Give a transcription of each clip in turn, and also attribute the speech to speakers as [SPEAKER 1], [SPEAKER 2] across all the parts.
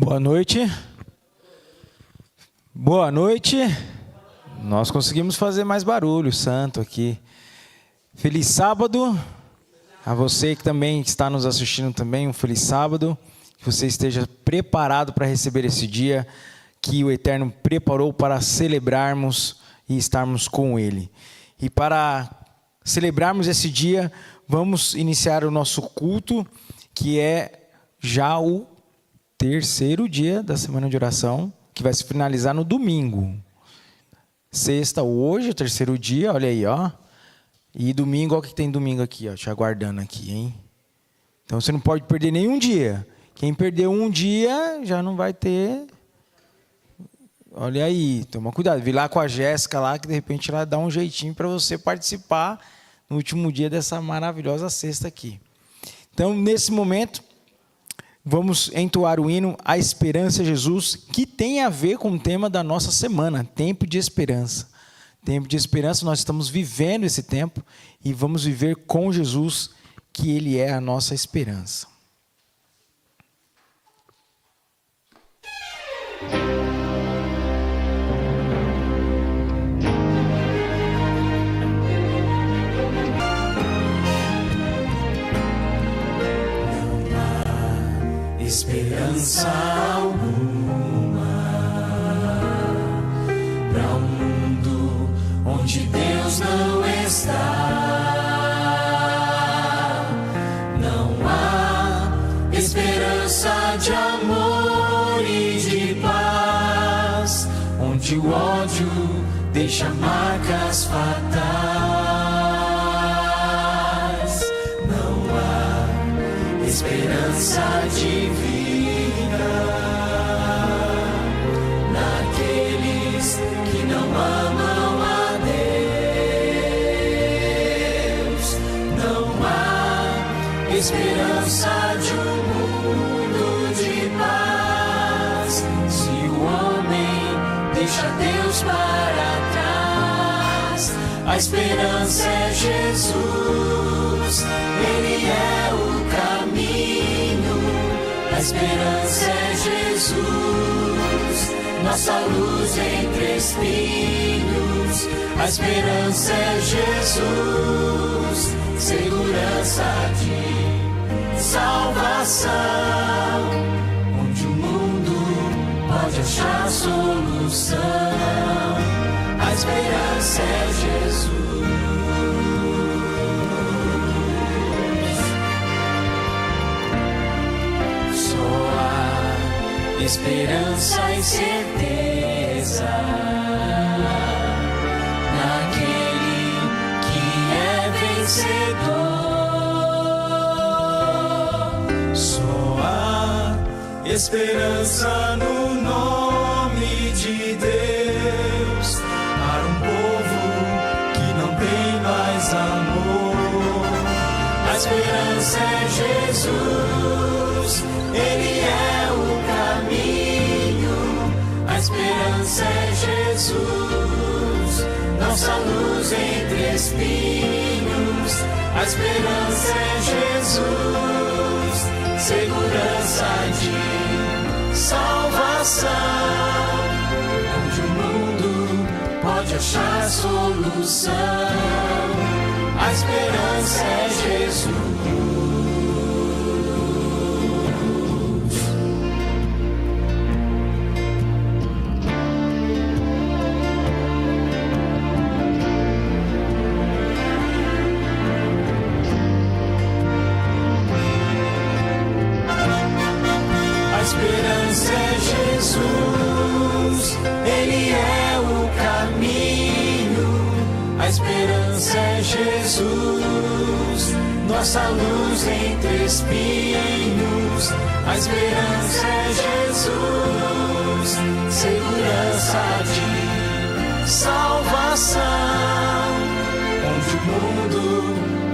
[SPEAKER 1] Boa noite. Boa noite. Nós conseguimos fazer mais barulho, santo aqui. Feliz sábado. A você que também está nos assistindo também, um feliz sábado. Que você esteja preparado para receber esse dia que o Eterno preparou para celebrarmos e estarmos com Ele. E para celebrarmos esse dia, vamos iniciar o nosso culto, que é já o terceiro dia da semana de oração, que vai se finalizar no domingo. Sexta, hoje, o terceiro dia, olha aí, ó. E domingo, olha o que tem domingo aqui, ó, te aguardando aqui, hein? Então você não pode perder nenhum dia. Quem perdeu um dia já não vai ter. Olha aí, toma cuidado. Vi lá com a Jéssica lá, que de repente ela dá um jeitinho para você participar no último dia dessa maravilhosa sexta aqui. Então, nesse momento, vamos entoar o hino A Esperança Jesus, que tem a ver com o tema da nossa semana, tempo de esperança. Tempo de esperança, nós estamos vivendo esse tempo e vamos viver com Jesus, que Ele é a nossa esperança.
[SPEAKER 2] Esperança alguma para um mundo onde Deus não está. Não há esperança de amor e de paz, onde o ódio deixa marcas fatais. Não há esperança divina naqueles que não amam a Deus. Não há esperança de um mundo de paz se o homem deixa Deus para trás. A esperança é Jesus, Ele é o caminho. A esperança é Jesus, nossa luz entre espinhos. A esperança é Jesus, segurança de salvação, onde o mundo pode achar solução. A esperança é Jesus. Esperança e certeza naquele que é vencedor. Só há esperança no nome de Deus para um povo que não tem mais amor. A esperança é Jesus, Ele é o caminho. A esperança é Jesus, nossa luz entre espinhos. A esperança é Jesus, segurança de salvação, onde o mundo pode achar solução. A esperança é Jesus. Ele é o caminho. A esperança é Jesus, nossa luz entre espinhos. A esperança é Jesus, segurança de salvação, onde o mundo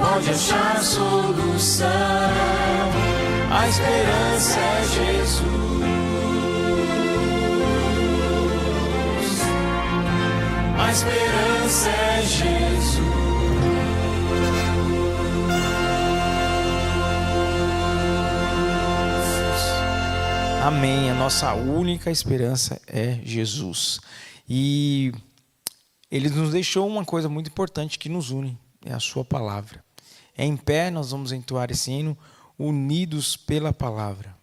[SPEAKER 2] pode achar solução. A esperança é Jesus. A esperança é Jesus.
[SPEAKER 1] Amém. A nossa única esperança é Jesus. E Ele nos deixou uma coisa muito importante que nos une, é a sua palavra. Em pé nós vamos entoar esse hino, unidos pela palavra.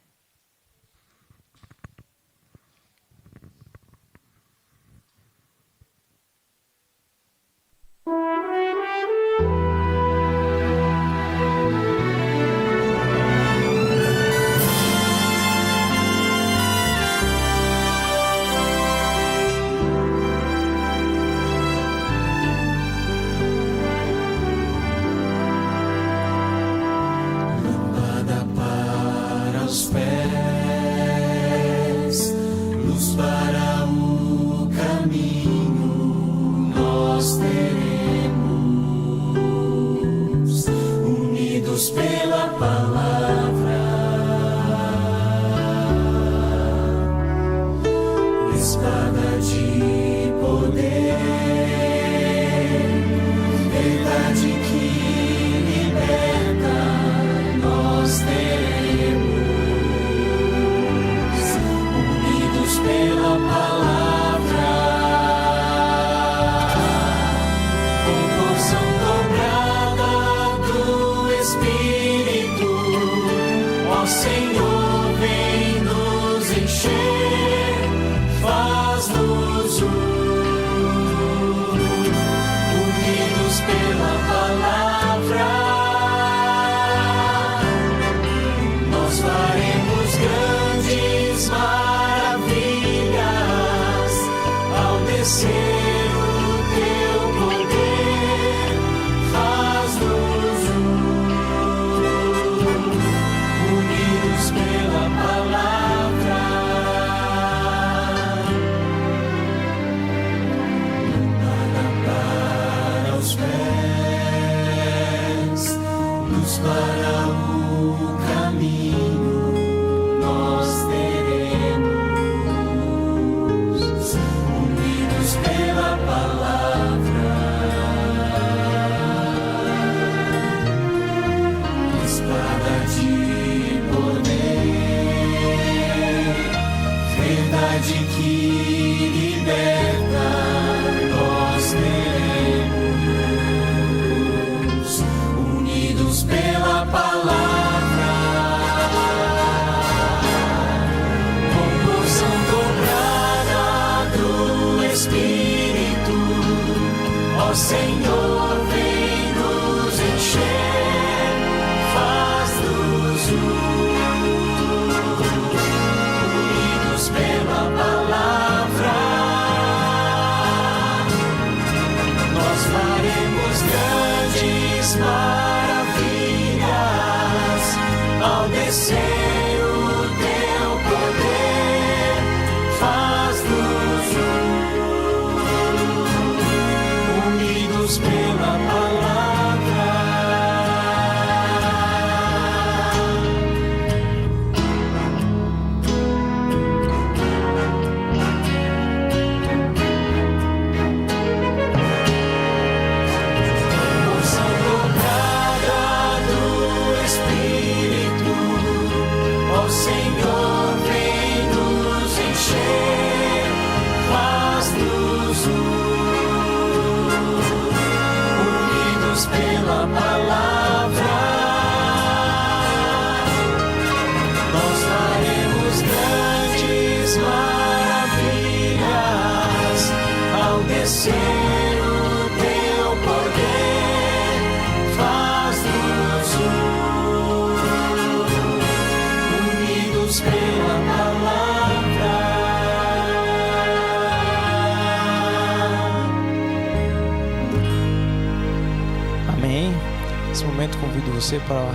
[SPEAKER 1] Convido você para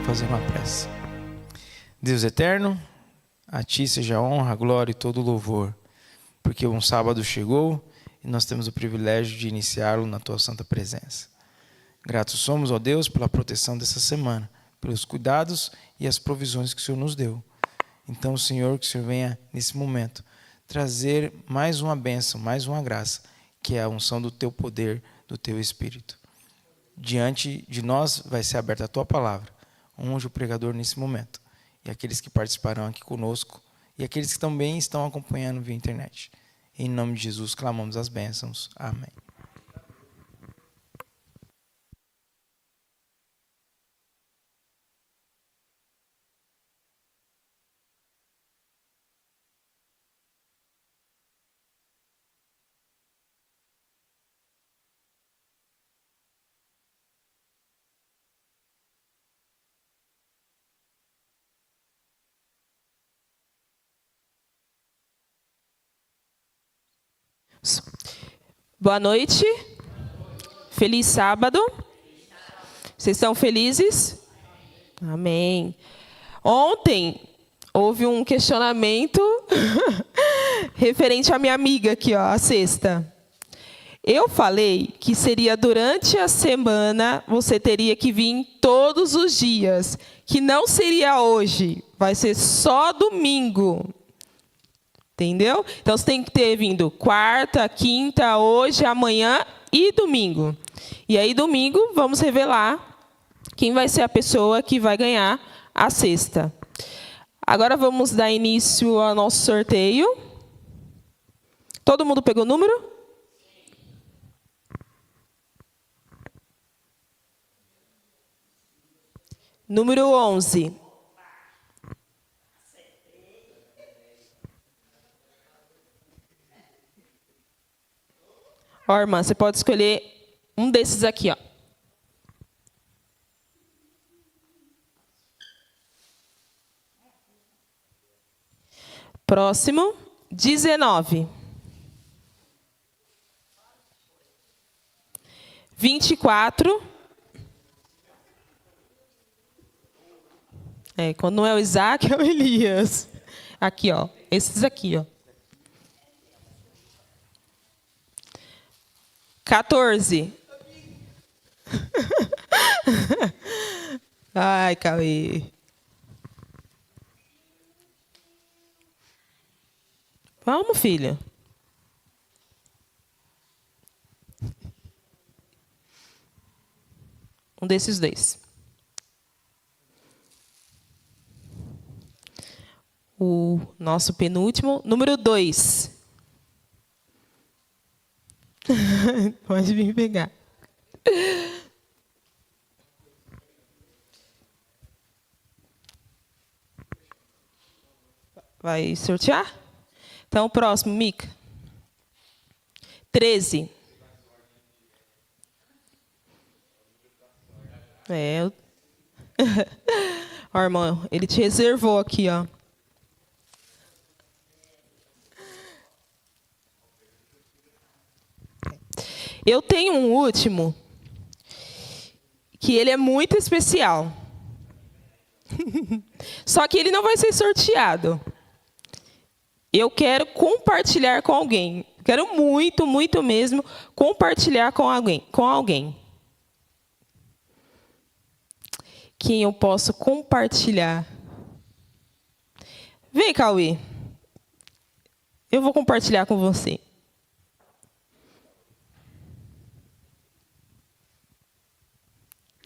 [SPEAKER 1] fazer uma prece. Deus eterno, a Ti seja a honra, a glória e todo o louvor, porque um sábado chegou e nós temos o privilégio de iniciá-lo na Tua santa presença. Gratos somos, ó Deus, pela proteção dessa semana, pelos cuidados e as provisões que o Senhor nos deu. Então, Senhor, que o Senhor venha nesse momento trazer mais uma bênção, mais uma graça, que é a unção do Teu poder, do Teu Espírito. Diante de nós vai ser aberta a Tua palavra. Unge o pregador nesse momento. E aqueles que participarão aqui conosco, e aqueles que também estão acompanhando via internet. Em nome de Jesus, clamamos as bênçãos. Amém.
[SPEAKER 3] Boa noite. Feliz sábado. Vocês estão felizes? Amém. Ontem houve um questionamento referente à minha amiga aqui, ó, a sexta. Eu falei que seria durante a semana, você teria que vir todos os dias, que não seria hoje, vai ser só domingo. Entendeu? Então, você tem que ter vindo quarta, quinta, hoje, amanhã e domingo. E aí, domingo, vamos revelar quem vai ser a pessoa que vai ganhar a cesta. Agora, vamos dar início ao nosso sorteio. Todo mundo pegou o número? Número 11. Ó, irmã, você pode escolher um desses aqui, ó. Próximo, 19. 24. Quando não é o Isaac, é o Elias. Aqui, ó. Esses aqui, ó. 14. Ai, Cauê. Vamos, filha. Um desses dois. O nosso penúltimo, número 2. Pode vir pegar. Vai sortear? Então, o próximo, Mica. 13. Ó, irmão, ele te reservou aqui, ó. Eu tenho um último, que ele é muito especial. Só que ele não vai ser sorteado. Eu quero compartilhar com alguém. Quero muito, muito mesmo compartilhar com alguém. Quem eu posso compartilhar? Vem, Cauê. Eu vou compartilhar com você.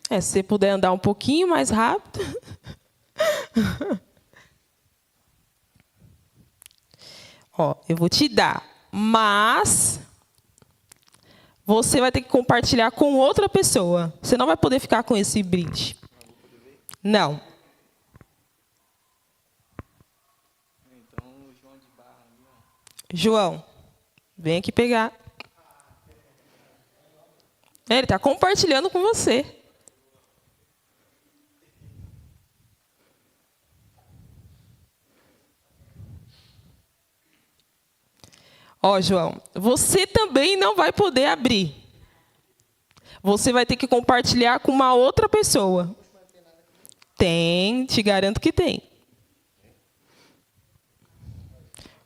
[SPEAKER 3] Se você puder andar um pouquinho mais rápido. Ó, eu vou te dar, mas você vai ter que compartilhar com outra pessoa. Você não vai poder ficar com esse brinde. Não.
[SPEAKER 1] Então, o João de Barra.
[SPEAKER 3] João, vem aqui pegar. Ele está compartilhando com você. Ó, João, você também não vai poder abrir. Você vai ter que compartilhar com uma outra pessoa. Tem, te garanto que tem.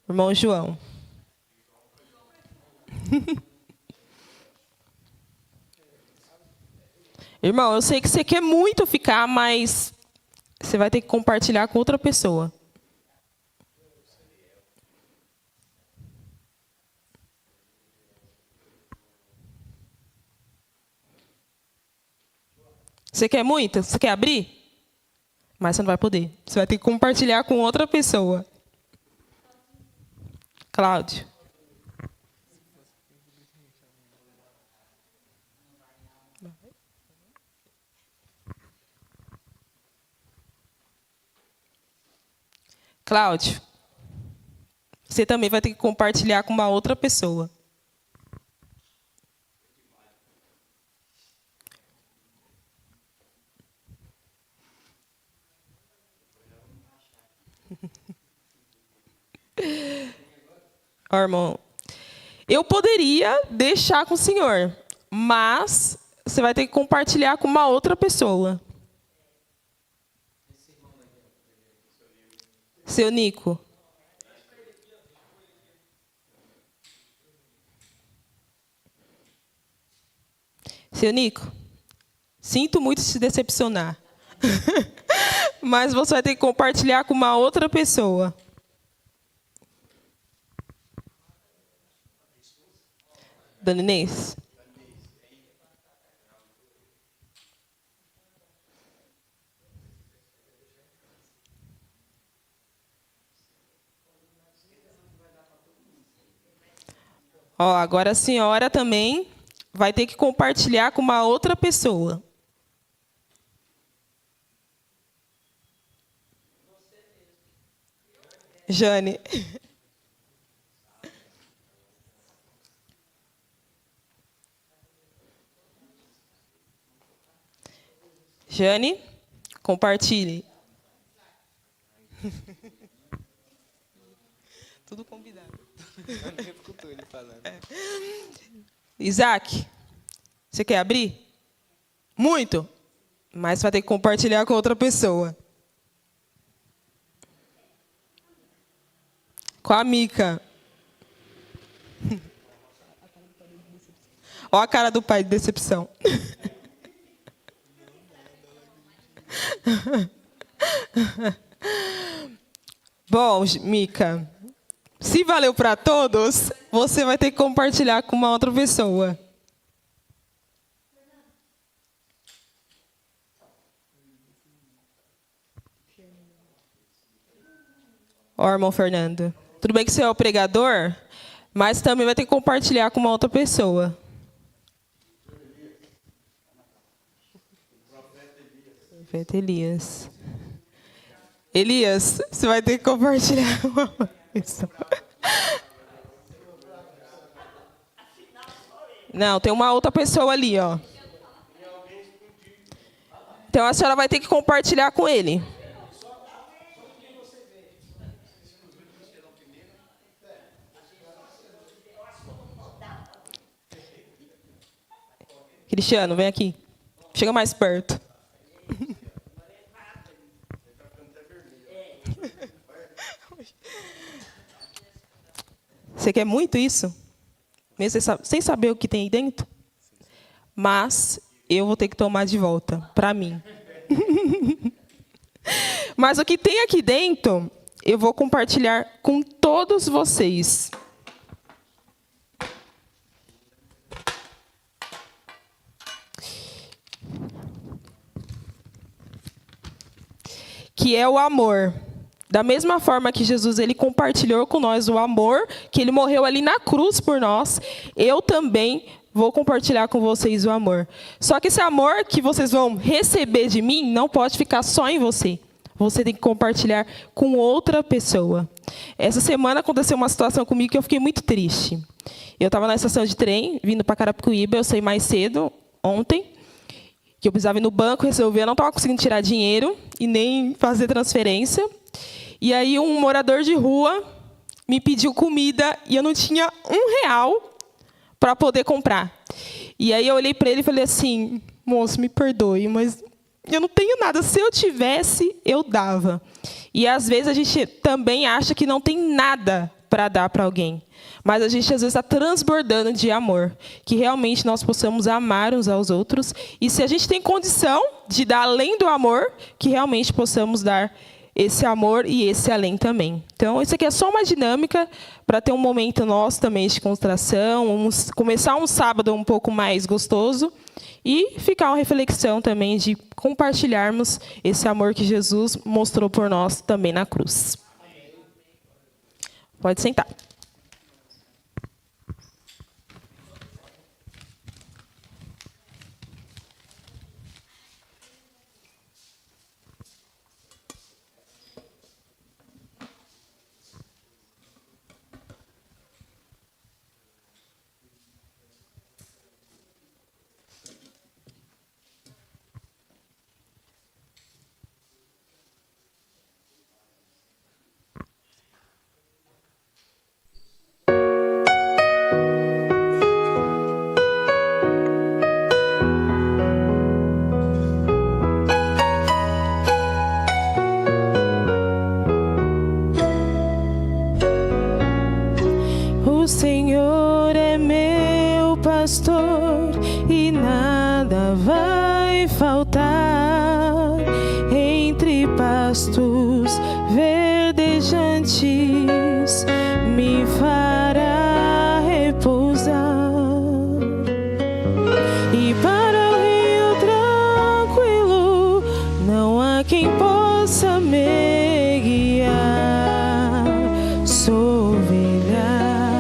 [SPEAKER 3] Irmão João. Irmão, eu sei que você quer muito ficar, mas você vai ter que compartilhar com outra pessoa. Você quer muito? Você quer abrir? Mas você não vai poder. Você vai ter que compartilhar com outra pessoa. Cláudio. Cláudio, você também vai ter que compartilhar com uma outra pessoa. Ó, irmão, eu poderia deixar com o senhor, mas você vai ter que compartilhar com uma outra pessoa. Seu Nico. Seu Nico, sinto muito te decepcionar. Mas você vai ter que compartilhar com uma outra pessoa. Dona Inês. Ó, agora a senhora também vai ter que compartilhar com uma outra pessoa. Jane. Jane, compartilhe. Tudo combinado. Isaac, você quer abrir? Muito. Mas vai ter que compartilhar com outra pessoa. Com a Mica. Olha a cara do pai de decepção. Bom, Mica, se valeu para todos, você vai ter que compartilhar com uma outra pessoa. Ó, irmão Fernando, tudo bem que você é o pregador, mas também vai ter que compartilhar com uma outra pessoa. Profeta Elias. Elias, você vai ter que compartilhar com uma outra pessoa. Não, tem uma outra pessoa ali, ó. Então a senhora vai ter que compartilhar com ele. Cristiano, vem aqui. Chega mais perto. Você quer muito isso? Mesmo sem saber o que tem aí dentro? Mas eu vou ter que tomar de volta, para mim. Mas o que tem aqui dentro, eu vou compartilhar com todos vocês. Que é o amor. Da mesma forma que Jesus ele compartilhou com nós o amor, que ele morreu ali na cruz por nós, eu também vou compartilhar com vocês o amor. Só que esse amor que vocês vão receber de mim não pode ficar só em você. Você tem que compartilhar com outra pessoa. Essa semana aconteceu uma situação comigo que eu fiquei muito triste. Eu estava na estação de trem, vindo para Carapicuíba, eu saí mais cedo, ontem, que eu precisava ir no banco resolver, eu não estava conseguindo tirar dinheiro e nem fazer transferência. E aí um morador de rua me pediu comida e eu não tinha R$1 para poder comprar. E aí eu olhei para ele e falei assim, moço, me perdoe, mas eu não tenho nada. Se eu tivesse, eu dava. E às vezes a gente também acha que não tem nada para dar para alguém. Mas a gente às vezes está transbordando de amor. Que realmente nós possamos amar uns aos outros. E se a gente tem condição de dar além do amor, que realmente possamos dar esse amor e esse além também. Então, isso aqui é só uma dinâmica para ter um momento nosso também de concentração, começar um sábado um pouco mais gostoso e ficar uma reflexão também de compartilharmos esse amor que Jesus mostrou por nós também na cruz. Pode sentar. pastos verdejantes me fará repousar, e para o rio tranquilo não há quem possa me guiar. Sou ovelha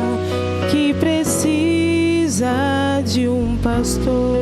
[SPEAKER 3] que precisa de um pastor.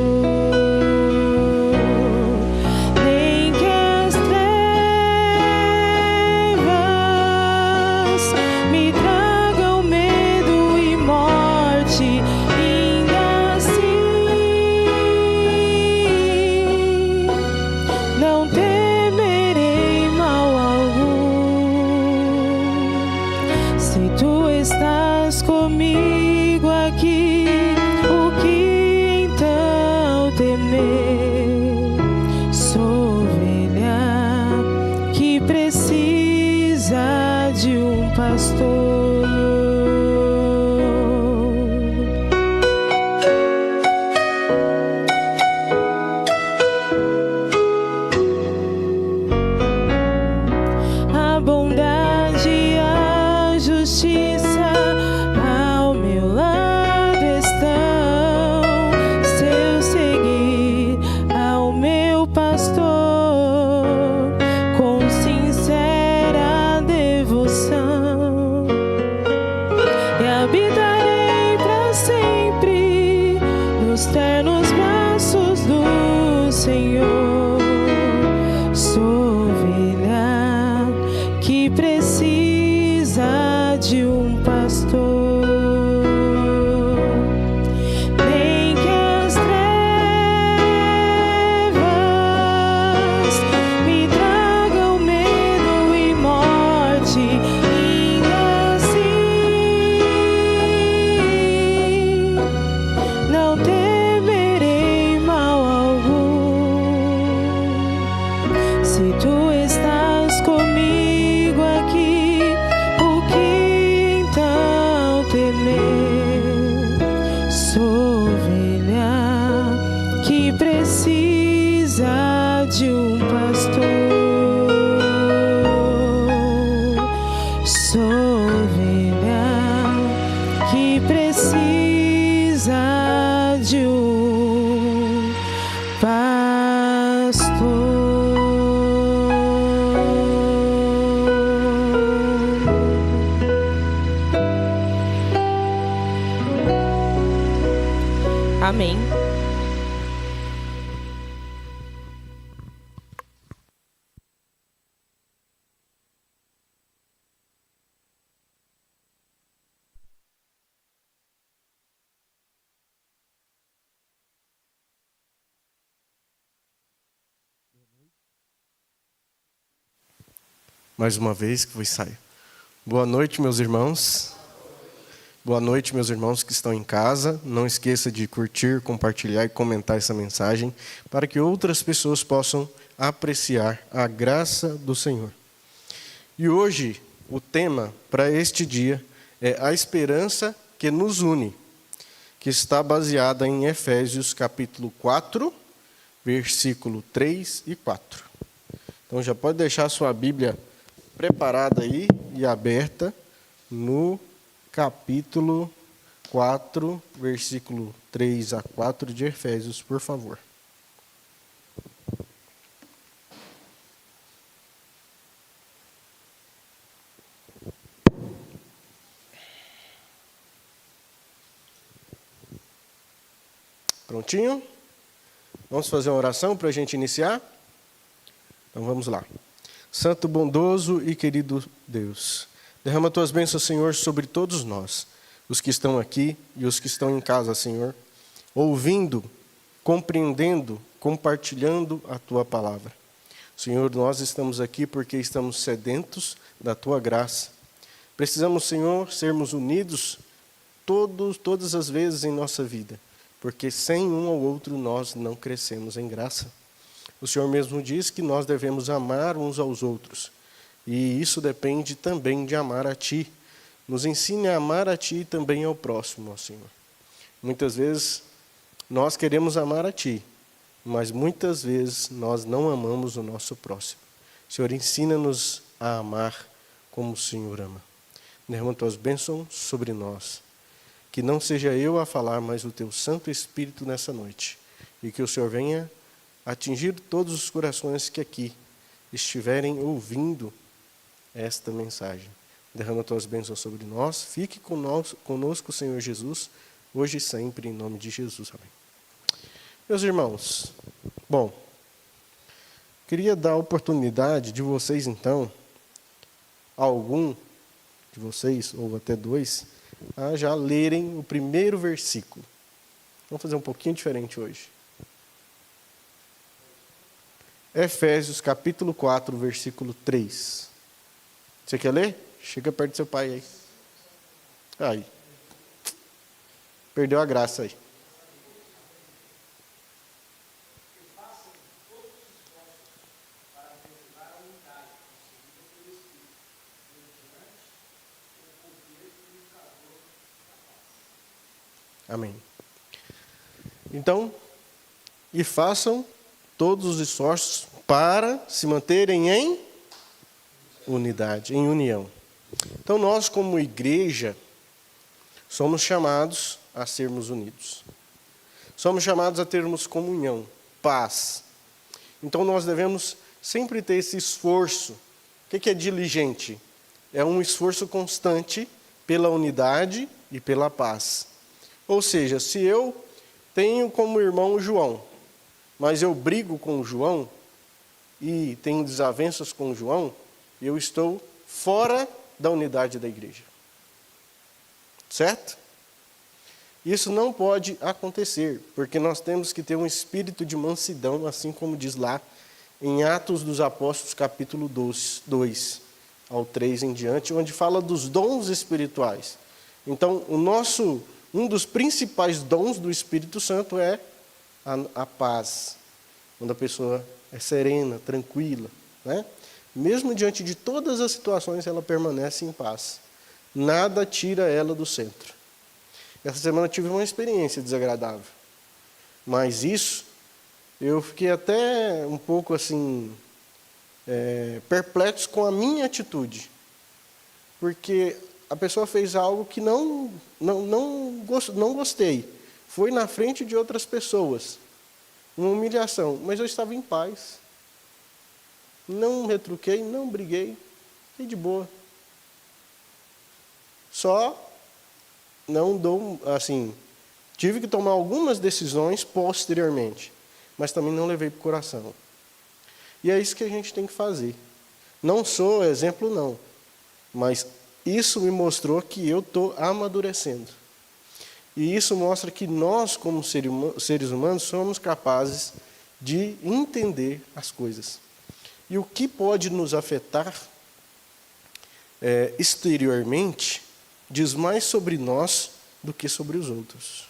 [SPEAKER 3] Amém.
[SPEAKER 4] Mais uma vez que vos saio. Boa noite, meus irmãos. Boa noite, meus irmãos que estão em casa. Não esqueça de curtir, compartilhar e comentar essa mensagem para que outras pessoas possam apreciar a graça do Senhor. E hoje, o tema para este dia é a esperança que nos une, que está baseada em Efésios capítulo 4, versículo 3 e 4. Então já pode deixar a sua Bíblia preparada aí e aberta no capítulo 4, versículo 3 a 4 de Efésios, por favor. Prontinho? Vamos fazer uma oração para a gente iniciar? Então vamos lá. Santo, bondoso e querido Deus, derrama tuas bênçãos, Senhor, sobre todos nós, os que estão aqui e os que estão em casa, Senhor, ouvindo, compreendendo, compartilhando a tua palavra. Senhor, nós estamos aqui porque estamos sedentos da tua graça. Precisamos, Senhor, sermos unidos todas as vezes em nossa vida, porque sem um ou outro nós não crescemos em graça. O Senhor mesmo diz que nós devemos amar uns aos outros. E isso depende também de amar a Ti. Nos ensine a amar a Ti e também ao próximo, ó Senhor. Muitas vezes nós queremos amar a Ti, mas muitas vezes nós não amamos o nosso próximo. Senhor, ensina-nos a amar como o Senhor ama. Derrama tuas bênçãos sobre nós. Que não seja eu a falar, mas o teu Santo Espírito nessa noite. E que o Senhor venha atingir todos os corações que aqui estiverem ouvindo esta mensagem. Derrama tuas bênçãos sobre nós. Fique conosco, Senhor Jesus, hoje e sempre, em nome de Jesus. Amém. Meus irmãos, bom, queria dar a oportunidade de vocês, então, algum de vocês, ou até dois, a já lerem o primeiro versículo. Vamos fazer um pouquinho diferente hoje. Efésios capítulo 4, versículo 3. Você quer ler? Chega perto do seu pai aí. Aí. Perdeu a graça aí. Amém. Então, e façam todos os esforços para se manterem em unidade, em união. Então, nós, como igreja, somos chamados a sermos unidos. Somos chamados a termos comunhão, paz. Então, nós devemos sempre ter esse esforço. O que é diligente? É um esforço constante pela unidade e pela paz. Ou seja, se eu tenho como irmão o João, mas eu brigo com o João e tenho desavenças com o João, eu estou fora da unidade da igreja. Certo? Isso não pode acontecer, porque nós temos que ter um espírito de mansidão, assim como diz lá em Atos dos Apóstolos, capítulo 2 ao 3 em diante, onde fala dos dons espirituais. Então, um dos principais dons do Espírito Santo é a paz, quando a pessoa é serena, tranquila, né? Mesmo diante de todas as situações, ela permanece em paz. Nada tira ela do centro. Essa semana eu tive uma experiência desagradável, mas isso, eu fiquei até um pouco assim, perplexo com a minha atitude, porque a pessoa fez algo que não gostei. Foi na frente de outras pessoas. Uma humilhação. Mas eu estava em paz. Não retruquei, não briguei. Fiquei de boa. Só não dou, assim, tive que tomar algumas decisões posteriormente. Mas também não levei para o coração. E é isso que a gente tem que fazer. Não sou exemplo, não. Mas isso me mostrou que eu estou amadurecendo. E isso mostra que nós, como seres humanos, somos capazes de entender as coisas. E o que pode nos afetar exteriormente diz mais sobre nós do que sobre os outros.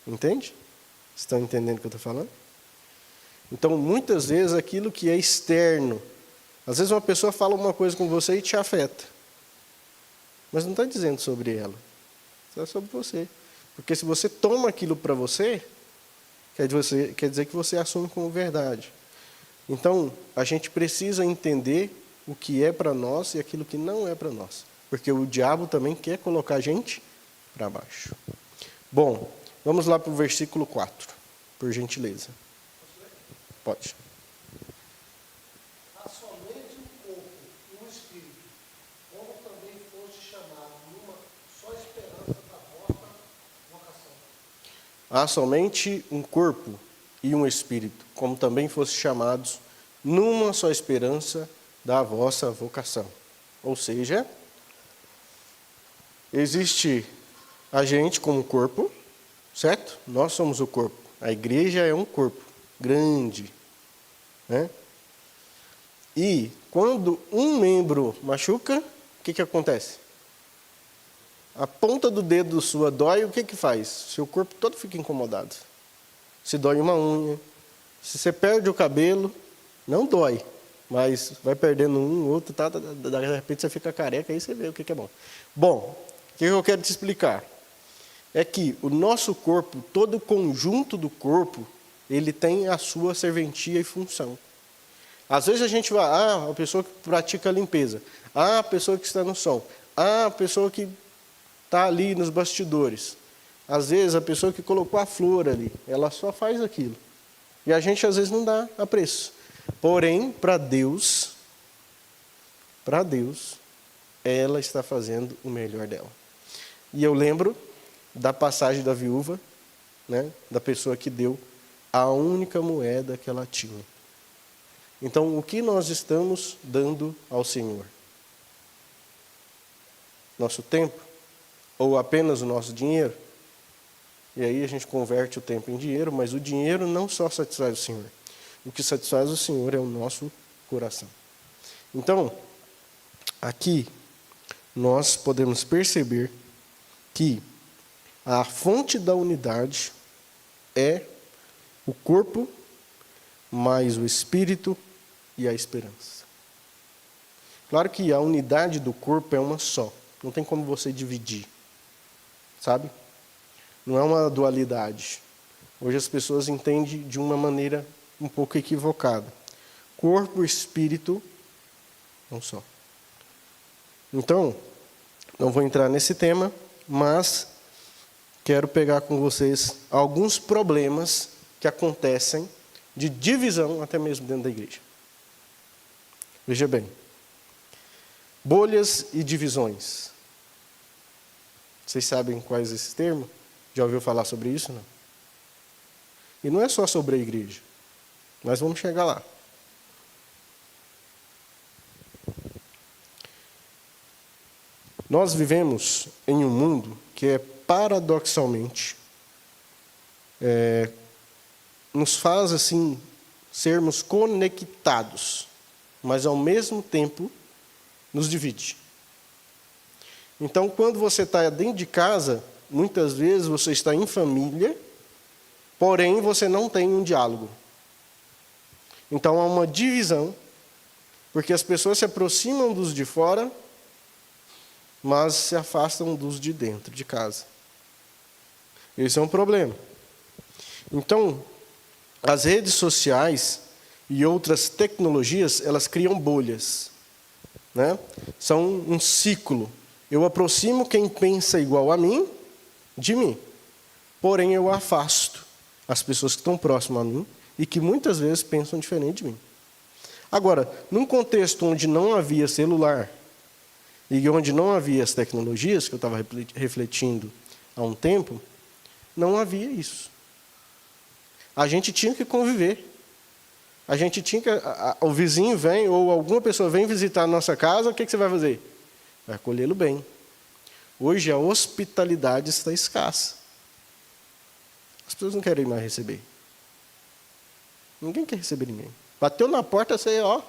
[SPEAKER 4] Entende? Estão entendendo o que eu estou falando? Então, muitas vezes, aquilo que é externo, às vezes uma pessoa fala uma coisa com você e te afeta. Mas não está dizendo sobre ela. Está sobre você. Porque se você toma aquilo para você, quer dizer que você assume como verdade. Então, a gente precisa entender o que é para nós e aquilo que não é para nós. Porque o diabo também quer colocar a gente para baixo. Bom, vamos lá para o versículo 4, por gentileza. Pode.
[SPEAKER 5] Há somente um corpo e um espírito, como também foste chamado numa só esperança da vossa vocação.
[SPEAKER 4] Há somente um corpo e um espírito, como também foste chamados numa só esperança da vossa vocação. Ou seja, existe a gente como corpo, certo? Nós somos o corpo. A igreja é um corpo grande, né? E quando um membro machuca, o que acontece? A ponta do dedo sua dói, o que faz? Seu corpo todo fica incomodado. Se dói uma unha, se você perde o cabelo, não dói, mas vai perdendo um, outro, de repente você fica careca, aí você vê o que é bom. Bom, o que eu quero te explicar? É que o nosso corpo, todo o conjunto do corpo, ele tem a sua serventia e função. Às vezes a gente vai, a pessoa que pratica a limpeza, a pessoa que está no som, a pessoa que está ali nos bastidores. Às vezes a pessoa que colocou a flor ali, ela só faz aquilo. E a gente às vezes não dá apreço. Porém, para Deus, ela está fazendo o melhor dela. E eu lembro da passagem da viúva, né, da pessoa que deu a única moeda que ela tinha. Então, o que nós estamos dando ao Senhor? Nosso tempo? Ou apenas o nosso dinheiro? E aí a gente converte o tempo em dinheiro, mas o dinheiro não só satisfaz o Senhor. O que satisfaz o Senhor é o nosso coração. Então, aqui nós podemos perceber que a fonte da unidade é o corpo, mais o espírito e a esperança. Claro que a unidade do corpo é uma só. Não tem como você dividir. Sabe? Não é uma dualidade. Hoje as pessoas entendem de uma maneira um pouco equivocada. Corpo e espírito, não só. Então, não vou entrar nesse tema, mas quero pegar com vocês alguns problemas que acontecem de divisão até mesmo dentro da igreja. Veja bem. Bolhas e divisões. Vocês sabem quais esses termos? Já ouviu falar sobre isso? Não? E não é só sobre a igreja. Nós vamos chegar lá. Nós vivemos em um mundo que é paradoxalmente nos faz assim sermos conectados, mas ao mesmo tempo nos divide. Então, quando você está dentro de casa, muitas vezes você está em família, porém você não tem um diálogo. Então há uma divisão, porque as pessoas se aproximam dos de fora, mas se afastam dos de dentro de casa. Esse é um problema. Então, as redes sociais e outras tecnologias, elas criam bolhas, né? São um ciclo. Eu aproximo quem pensa igual a mim, de mim. Porém, eu afasto as pessoas que estão próximas a mim e que muitas vezes pensam diferente de mim. Agora, num contexto onde não havia celular e onde não havia as tecnologias, que eu estava refletindo há um tempo, não havia isso. A gente tinha que conviver. A gente tinha que... O vizinho vem, ou alguma pessoa vem visitar a nossa casa, o que você vai fazer? Vai acolhê-lo bem. Hoje a hospitalidade está escassa. As pessoas não querem mais receber. Ninguém quer receber ninguém. Bateu na porta, você, a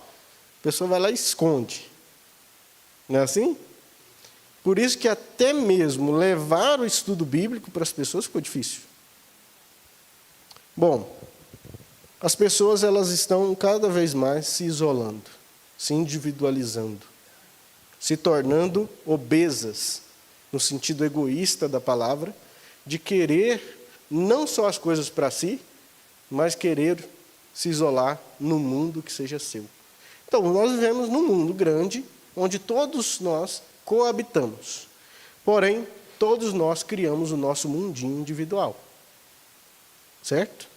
[SPEAKER 4] pessoa vai lá e esconde. Não é assim? Por isso que até mesmo levar o estudo bíblico para as pessoas ficou difícil. Bom, as pessoas elas estão cada vez mais se isolando, se individualizando, se tornando obesas, no sentido egoísta da palavra, de querer não só as coisas para si, mas querer se isolar no mundo que seja seu. Então, nós vivemos num mundo grande, onde todos nós coabitamos. Porém, todos nós criamos o nosso mundinho individual. Certo?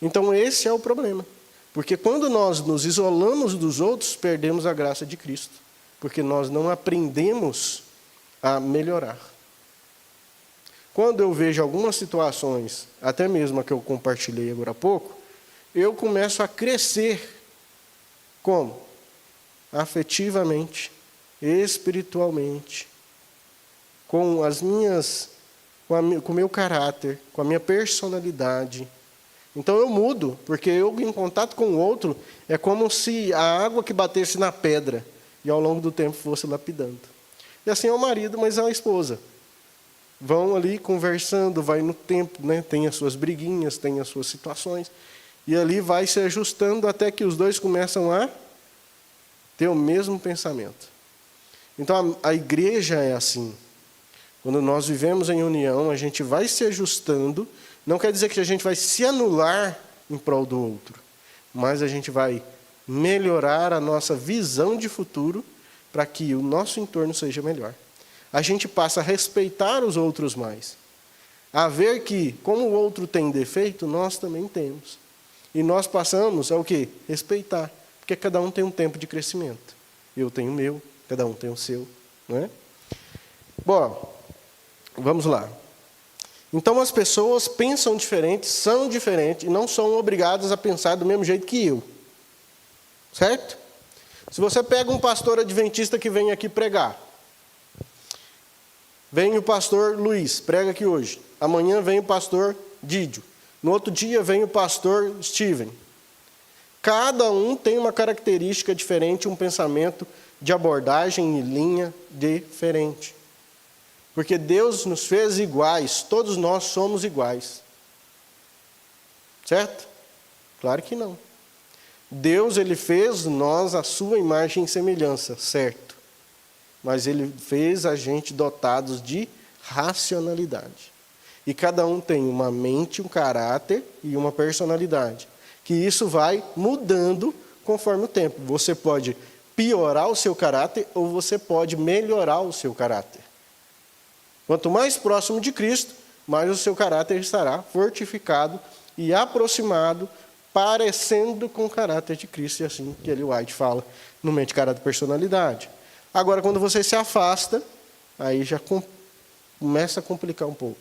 [SPEAKER 4] Então, esse é o problema. Porque quando nós nos isolamos dos outros, perdemos a graça de Cristo. Porque nós não aprendemos a melhorar. Quando eu vejo algumas situações, até mesmo a que eu compartilhei agora há pouco, eu começo a crescer. Como? Afetivamente, espiritualmente, com as minhas, com o meu caráter, com a minha personalidade. Então eu mudo, porque eu em contato com o outro é como se a água que batesse na pedra e ao longo do tempo fosse lapidando. E assim é o marido, mas é a esposa. Vão ali conversando, vai no tempo, né? Tem as suas briguinhas, tem as suas situações, e ali vai se ajustando até que os dois começam a ter o mesmo pensamento. Então a igreja é assim. Quando nós vivemos em união, a gente vai se ajustando. Não quer dizer que a gente vai se anular em prol do outro, mas a gente vai melhorar a nossa visão de futuro para que o nosso entorno seja melhor. A gente passa a respeitar os outros mais. A ver que, como o outro tem defeito, nós também temos. E nós passamos a o quê? Respeitar. Porque cada um tem um tempo de crescimento. Eu tenho o meu, cada um tem o seu. Não é? Bom, vamos lá. Então as pessoas pensam diferente, são diferentes, e não são obrigadas a pensar do mesmo jeito que eu. Certo? Se você pega um pastor adventista que vem aqui pregar, vem o pastor Luiz, prega aqui hoje. Amanhã vem o pastor Didio. No outro dia vem o pastor Steven. Cada um tem uma característica diferente, um pensamento de abordagem e linha diferente. Porque Deus nos fez iguais, todos nós somos iguais. Certo? Claro que não. Deus, Ele fez nós a sua imagem e semelhança, certo. Mas Ele fez a gente dotados de racionalidade. E cada um tem uma mente, um caráter e uma personalidade. Que isso vai mudando conforme o tempo. Você pode piorar o seu caráter ou você pode melhorar o seu caráter. Quanto mais próximo de Cristo, mais o seu caráter estará fortificado e aproximado, parecendo com o caráter de Cristo. E assim que Ellen White fala no mente, caráter e personalidade. Agora, quando você se afasta, aí já começa a complicar um pouco.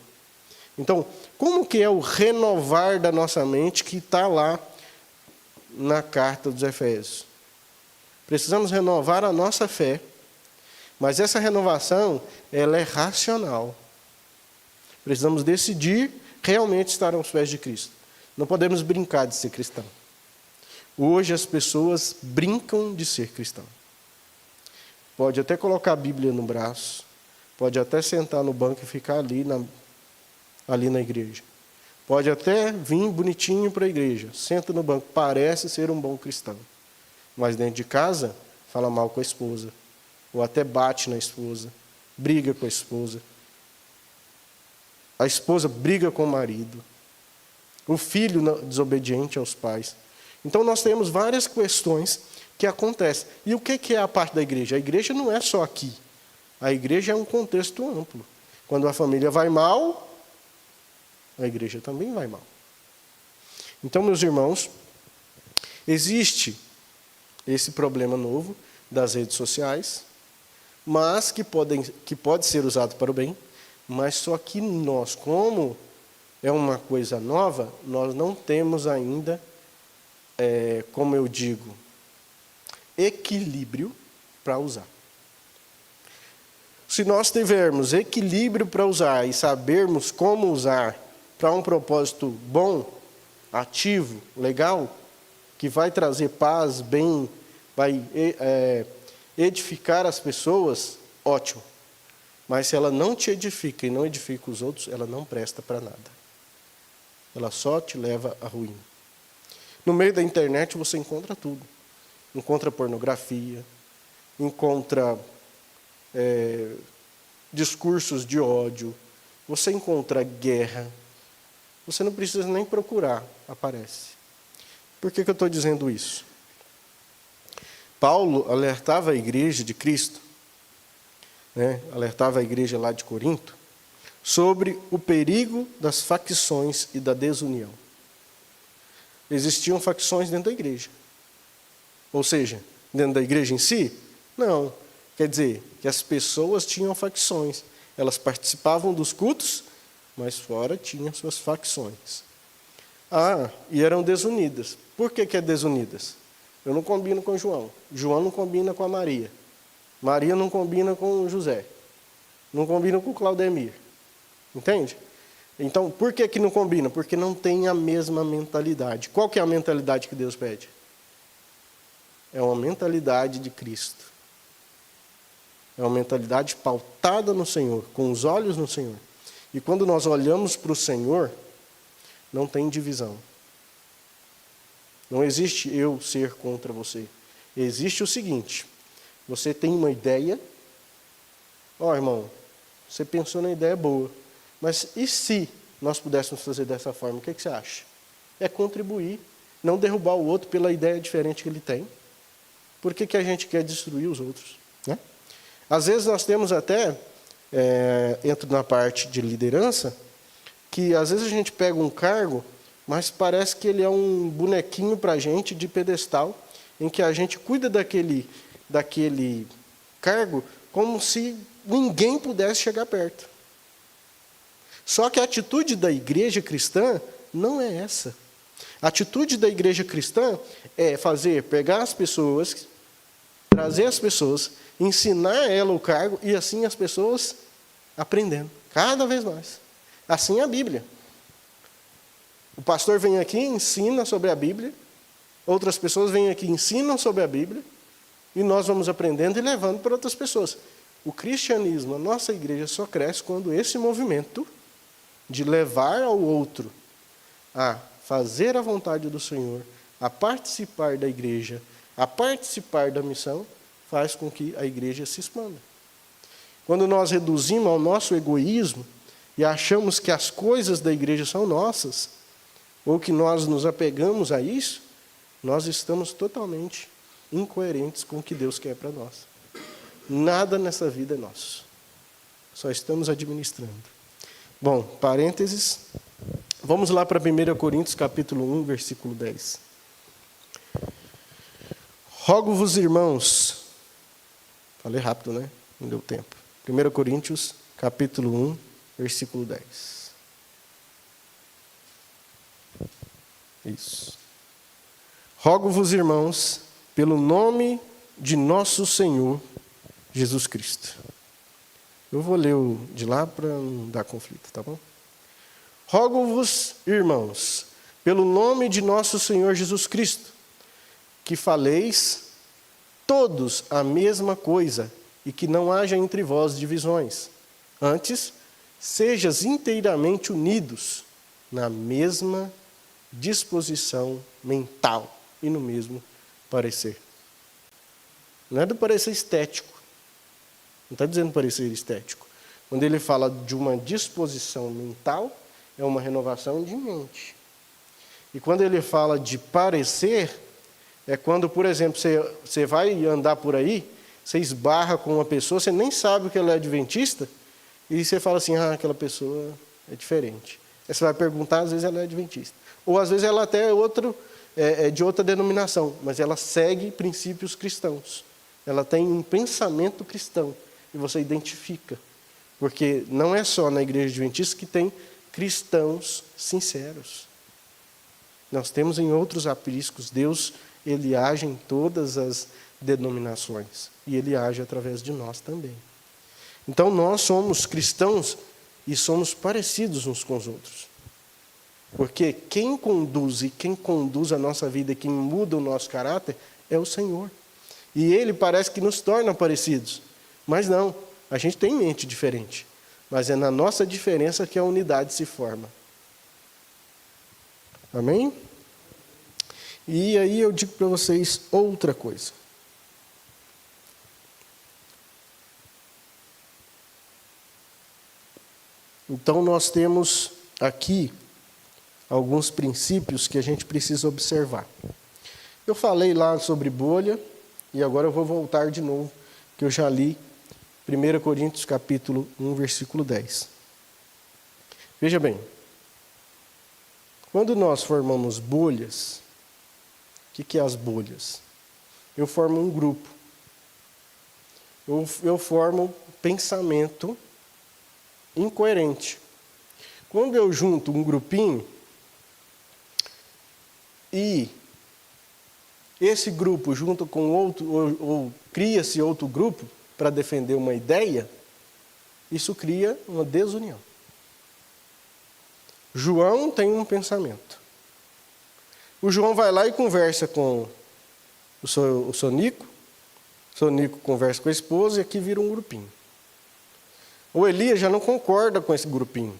[SPEAKER 4] Então, como que é o renovar da nossa mente que está lá na carta dos Efésios? Precisamos renovar a nossa fé, mas essa renovação, ela é racional. Precisamos decidir realmente estar aos pés de Cristo. Não podemos brincar de ser cristão. Hoje as pessoas brincam de ser cristão. Pode até colocar a Bíblia no braço, pode até sentar no banco e ficar ali na igreja. Pode até vir bonitinho para a igreja, senta no banco, parece ser um bom cristão. Mas dentro de casa, fala mal com a esposa. Ou até bate na esposa, briga com a esposa. A esposa briga com o marido. O filho desobediente aos pais. Então nós temos várias questões que acontecem. E o que é a parte da igreja? A igreja não é só aqui. A igreja é um contexto amplo. Quando a família vai mal, a igreja também vai mal. Então, meus irmãos, existe esse problema novo das redes sociais, mas que pode ser usado para o bem, mas só que nós, como é uma coisa nova, nós não temos ainda, como eu digo, equilíbrio para usar. Se nós tivermos equilíbrio para usar e sabermos como usar para um propósito bom, ativo, legal, que vai trazer paz, bem, vai edificar as pessoas, ótimo. Mas se ela não te edifica e não edifica os outros, ela não presta para nada. Ela só te leva à ruína. No meio da internet você encontra tudo. Encontra pornografia, encontra discursos de ódio, você encontra guerra. Você não precisa nem procurar, aparece. Por que eu estou dizendo isso? Paulo alertava a igreja de Cristo, alertava a igreja lá de Corinto, sobre o perigo das facções e da desunião. Existiam facções dentro da igreja. Ou seja, dentro da igreja em si? Não. Quer dizer, que as pessoas tinham facções. Elas participavam dos cultos, mas fora tinham suas facções. E eram desunidas. Por que é desunidas? Eu não combino com João. João não combina com a Maria. Maria não combina com o José. Não combina com o Claudemir. Entende? Então, por que não combina? Porque não tem a mesma mentalidade. Qual que é a mentalidade que Deus pede? É uma mentalidade de Cristo. É uma mentalidade pautada no Senhor, com os olhos no Senhor. E quando nós olhamos para o Senhor, não tem divisão. Não existe eu ser contra você. Existe o seguinte: você tem uma ideia. Irmão, você pensou na ideia boa. Mas e se nós pudéssemos fazer dessa forma? O que você acha? É contribuir. não derrubar o outro pela ideia diferente que ele tem. Por que a gente quer destruir os outros? Né? Às vezes nós temos até, entro na parte de liderança, que às vezes a gente pega um cargo, mas parece que ele é um bonequinho para a gente de pedestal, em que a gente cuida daquele cargo como se ninguém pudesse chegar perto. Só que a atitude da igreja cristã não é essa. A atitude da igreja cristã é pegar as pessoas, trazer as pessoas, ensinar ela o cargo e assim as pessoas aprendendo, cada vez mais. Assim é a Bíblia. O pastor vem aqui e ensina sobre a Bíblia, outras pessoas vêm aqui e ensinam sobre a Bíblia, e nós vamos aprendendo e levando para outras pessoas. O cristianismo, a nossa igreja, só cresce quando esse movimento de levar ao outro a fazer a vontade do Senhor, a participar da igreja, a participar da missão, faz com que a igreja se expanda. Quando nós reduzimos ao nosso egoísmo e achamos que as coisas da igreja são nossas, ou que nós nos apegamos a isso, nós estamos totalmente incoerentes com o que Deus quer para nós. Nada nessa vida é nosso. Só estamos administrando. Bom, parênteses. Vamos lá para 1 Coríntios, capítulo 1, versículo 10. Rogo-vos, irmãos... Falei rápido, né? Não deu tempo. 1 Coríntios, capítulo 1, versículo 10. Isso. Rogo-vos, irmãos, pelo nome de nosso Senhor Jesus Cristo. Eu vou ler o de lá para não dar conflito, tá bom? Rogo-vos, irmãos, pelo nome de nosso Senhor Jesus Cristo, que faleis todos a mesma coisa e que não haja entre vós divisões. Antes, sejais inteiramente unidos na mesma disposição mental e no mesmo parecer. Não é do parecer estético. Não está dizendo parecer estético. Quando ele fala de uma disposição mental, é uma renovação de mente. E quando ele fala de parecer, é quando, por exemplo, você vai andar por aí, você esbarra com uma pessoa, você nem sabe que ela é adventista, e você fala assim, aquela pessoa é diferente. Aí você vai perguntar, às vezes ela é adventista. Ou às vezes ela até é de outra denominação, mas ela segue princípios cristãos. Ela tem um pensamento cristão, e você identifica. Porque não é só na igreja adventista que tem cristãos sinceros. Nós temos em outros apriscos, Deus, Ele age em todas as denominações. E Ele age através de nós também. Então nós somos cristãos e somos parecidos uns com os outros. Porque quem conduz a nossa vida, quem muda o nosso caráter, é o Senhor. E Ele parece que nos torna parecidos. Mas não, a gente tem mente diferente. Mas é na nossa diferença que a unidade se forma. Amém? E aí eu digo para vocês outra coisa. Então nós temos aqui alguns princípios que a gente precisa observar. Eu falei lá sobre bolha, e agora eu vou voltar de novo, que eu já li 1 Coríntios capítulo 1, versículo 10. Veja bem, quando nós formamos bolhas, o que é as bolhas? Eu formo um grupo. Eu formo pensamento incoerente. Quando eu junto um grupinho e esse grupo junto com outro, ou cria-se outro grupo para defender uma ideia, isso cria uma desunião. João tem um pensamento. O João vai lá e conversa com o Sonico. O Sonico conversa com a esposa e aqui vira um grupinho. O Elias já não concorda com esse grupinho.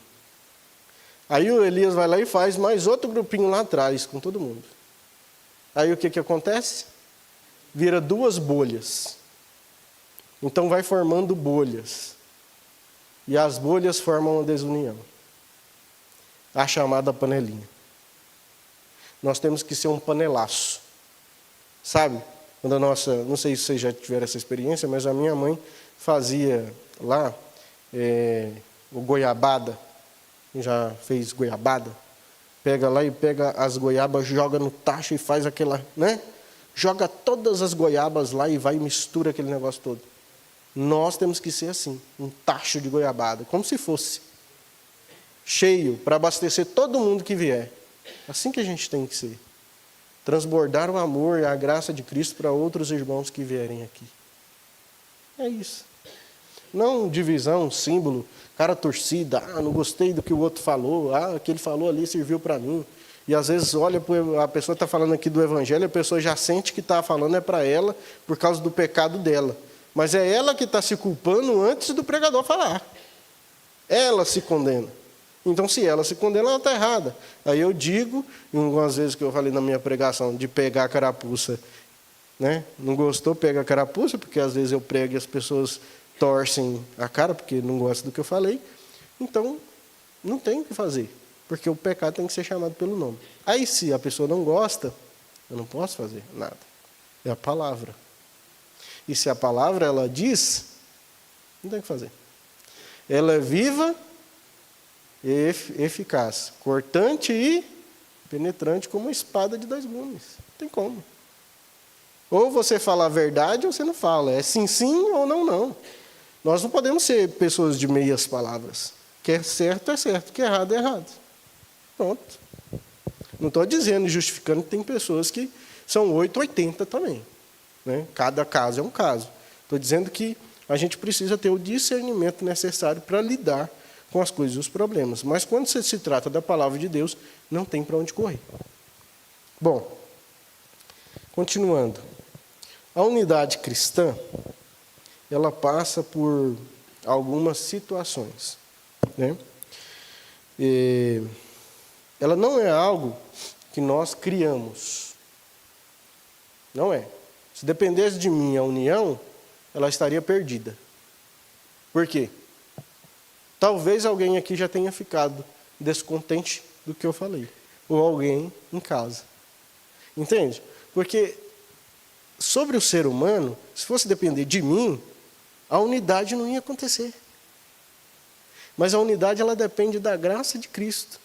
[SPEAKER 4] Aí o Elias vai lá e faz mais outro grupinho lá atrás, com todo mundo. Aí o que acontece? Vira duas bolhas. Então vai formando bolhas. E as bolhas formam uma desunião. A chamada panelinha. nós temos que ser um panelaço. Sabe? Quando não sei se vocês já tiveram essa experiência, mas a minha mãe fazia lá o goiabada. Já fez goiabada? Pega lá e pega as goiabas, joga no tacho e faz aquela, né? Joga todas as goiabas lá e vai e mistura aquele negócio todo. Nós temos que ser assim, um tacho de goiabada, como se fosse cheio para abastecer todo mundo que vier. Assim que a gente tem que ser. Transbordar o amor e a graça de Cristo para outros irmãos que vierem aqui. É isso. Não divisão, símbolo, cara torcida, não gostei do que o outro falou, o que ele falou ali serviu para mim. E às vezes olha, a pessoa está falando aqui do evangelho, a pessoa já sente que está falando é para ela, por causa do pecado dela. Mas é ela que está se culpando antes do pregador falar. Ela se condena. Então, se ela se condena, ela está errada. Aí eu digo, algumas vezes que eu falei na minha pregação, de pegar a carapuça, né? Não gostou, pega a carapuça, porque às vezes eu prego e as pessoas torcem a cara, porque não gostam do que eu falei. Então, não tem o que fazer, porque o pecado tem que ser chamado pelo nome. Aí, se a pessoa não gosta, eu não posso fazer nada. É a palavra. E se a palavra, ela diz, não tem o que fazer. Ela é viva e eficaz, cortante e penetrante como uma espada de 2 gumes. Não tem como. Ou você fala a verdade ou você não fala. É sim, sim ou não, não. Nós não podemos ser pessoas de meias palavras. Que é certo, que é errado, é errado. Pronto. Não estou dizendo e justificando que tem pessoas que são 880 também. Né? Cada caso é um caso. Estou dizendo que a gente precisa ter o discernimento necessário para lidar com as coisas e os problemas. Mas quando se trata da palavra de Deus, não tem para onde correr. Bom, continuando. A unidade cristã, ela passa por algumas situações. Né? Ela não é algo que nós criamos. Não é. Se dependesse de mim a união, ela estaria perdida. Por quê? Talvez alguém aqui já tenha ficado descontente do que eu falei. Ou alguém em casa. Entende? Porque sobre o ser humano, se fosse depender de mim, a unidade não ia acontecer. Mas a unidade, ela depende da graça de Cristo.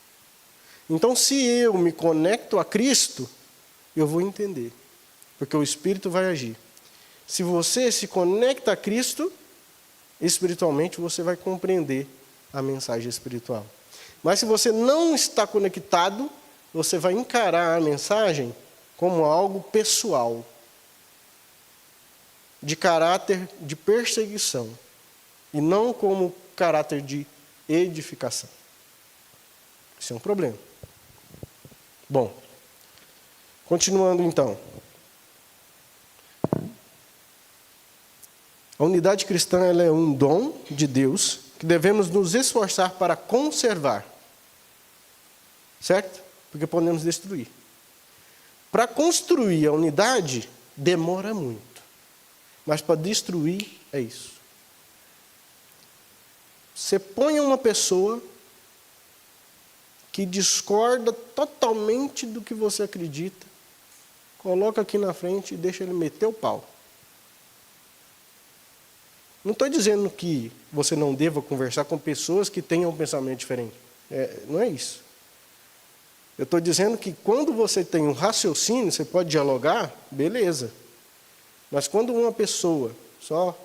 [SPEAKER 4] Então, se eu me conecto a Cristo, eu vou entender. Porque o Espírito vai agir. Se você se conecta a Cristo, espiritualmente você vai compreender a mensagem espiritual. Mas se você não está conectado, você vai encarar a mensagem como algo pessoal, de caráter de perseguição, e não como caráter de edificação. Isso é um problema. Bom, continuando então. A unidade cristã, ela é um dom de Deus que devemos nos esforçar para conservar. Certo? Porque podemos destruir. Para construir a unidade, demora muito. Mas para destruir, é isso. Você põe uma pessoa que discorda totalmente do que você acredita, coloca aqui na frente e deixa ele meter o pau. Não estou dizendo que você não deva conversar com pessoas que tenham um pensamento diferente. Não é isso. Eu estou dizendo que quando você tem um raciocínio, você pode dialogar, beleza. Mas quando uma pessoa só